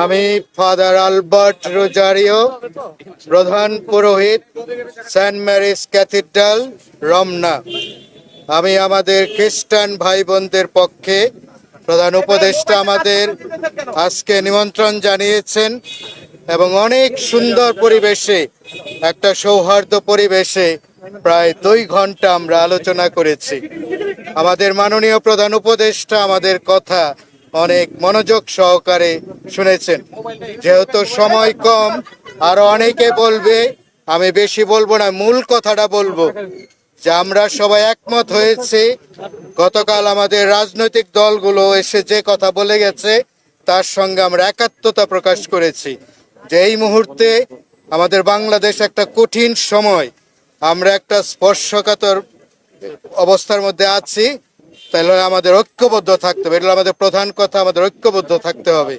আমি father Albert Rosario, প্রধান পুরোহিত, সেন্ট ম্যারিজ ক্যাথিড্রাল, রমনা। আমি আমাদের খ্রিস্টান ভাই বোনদের পক্ষে প্রধান উপদেষ্টা আমাদের আজকে নিমন্ত্রণ জানিয়েছেন এবং অনেক সুন্দর পরিবেশে, একটা সৌহার্দ্য পরিবেশে প্রায় 2 ঘন্টা আমরা আলোচনা করেছি। আমাদের মাননীয় প্রধান উপদেষ্টা আমাদের কথা অনেক মনোযোগ সহকারে শুনেছেন। যেহেতু সময় কম, আরো অনেকে বলবে, আমি বেশি বলবো না, মূল কথাটা বলবো যে আমরা সবাই একমত হয়েছি। গতকাল আমাদের রাজনৈতিক দলগুলো এসে যে কথা বলে গেছে তার সঙ্গে আমরা একাত্মতা প্রকাশ করেছি যে এই মুহূর্তে আমাদের বাংলাদেশ একটা কঠিন সময়, আমরা একটা স্পর্শকাতর অবস্থার মধ্যে আছি। তাহলে আমাদের ঐক্যবদ্ধ থাকতে হবে, এটা আমাদের প্রধান কথা, আমাদের ঐক্যবদ্ধ থাকতে হবে।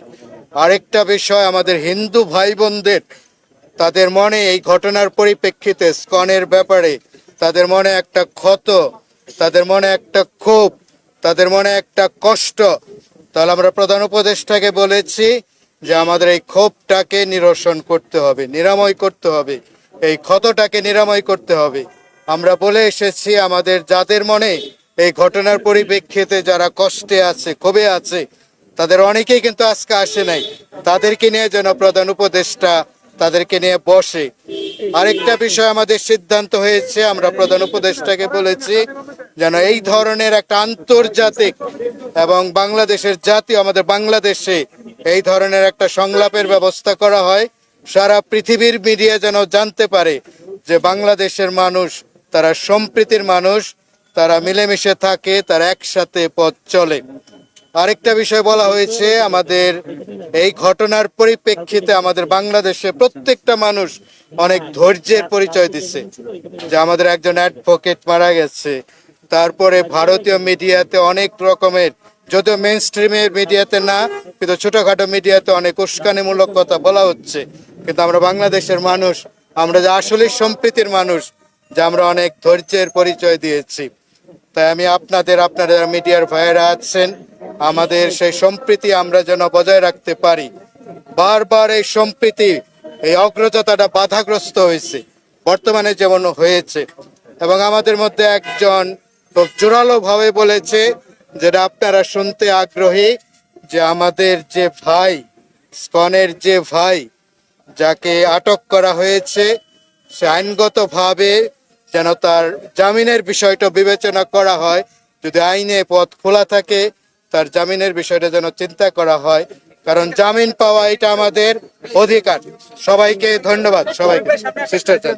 আরেকটা বিষয়, আমাদের হিন্দু ভাই বোনদের তাদের মনে এই ঘটনার পরিপ্রেক্ষিতে স্কনের ব্যাপারে তাদের মনে একটা ক্ষত, তাদের মনে একটা ক্ষোভ, তাদের মনে একটা কষ্ট। তাহলে আমরা প্রধান উপদেষ্টাকে বলেছি যে আমাদের এই ক্ষোভটাকে নিরসন করতে হবে, নিরাময় করতে হবে, এই ক্ষতটাকে নিরাময় করতে হবে। আমরা বলে এসেছি আমাদের যাদের মনে এই ঘটনার পরিপ্রেক্ষিতে যারা কষ্টে আছে, ক্ষোভে আছে, তাদের অনেকেই কিন্তু আজকে আসে নাই, তাদেরকে নিয়ে যেন প্রধান উপদেষ্টা তাদেরকে নিয়ে বসে। আরেকটা বিষয় আমাদের সিদ্ধান্ত হয়েছে, আমরা প্রধান উপদেষ্টাকে বলেছি যেন এই ধরনের একটা আন্তর্জাতিক এবং বাংলাদেশের জাতীয়, আমাদের বাংলাদেশে এই ধরনের একটা সংলাপের ব্যবস্থা করা হয়। সারা পৃথিবীর মিডিয়া যেন জানতে পারে যে বাংলাদেশের মানুষ তারা সম্প্রীতির মানুষ, তারা মিলেমিশে থাকে, তারা একসাথে পথ চলে। আরেকটা বিষয় বলা হয়েছে, আমাদের এই ঘটনার পরিপ্রেক্ষিতে আমাদের বাংলাদেশে প্রত্যেকটা মানুষ অনেক ধৈর্যের পরিচয় দিচ্ছে। যে আমাদের একজন অ্যাডভোকেট মারা গেছে, তারপরে ভারতীয় মিডিয়াতে অনেক রকমের, যদিও মেইন স্ট্রিমের মিডিয়াতে না, কিন্তু ছোটখাটো মিডিয়াতে অনেক উস্কানিমূলক কথা বলা হচ্ছে। কিন্তু আমরা বাংলাদেশের মানুষ, আমরা যে আসলে সম্প্রীতির মানুষ, যে আমরা অনেক ধৈর্যের পরিচয় দিয়েছি। তাই আমি আপনাদের মিডিয়ার ভাইয়েরা আছেন, আমাদের সেই সম্প্রীতি আমরা যেন বজায় রাখতে পারি। বারবার এই সম্প্রীতি, এই অগ্রযাত্রাটা বাধাগ্রস্ত হয়েছে, বর্তমানে যেমন হয়েছে। এবং আমাদের মধ্যে একজন খুব জোরালো ভাবে বলেছে, যেটা আপনারা শুনতে আগ্রহী, যে আমাদের যে ভাই, স্কনের যে ভাই যাকে আটক করা হয়েছে, সে আইনগতভাবে যেন তার জামিনের বিষয়টা বিবেচনা করা হয়। যদি আইনে পথ খোলা থাকে, তার জামিনের বিষয়টা যেন চিন্তা করা হয়, কারণ জামিন পাওয়া এটা আমাদের অধিকার। সবাইকে ধন্যবাদ, সবাইকে শিষ্টাচার।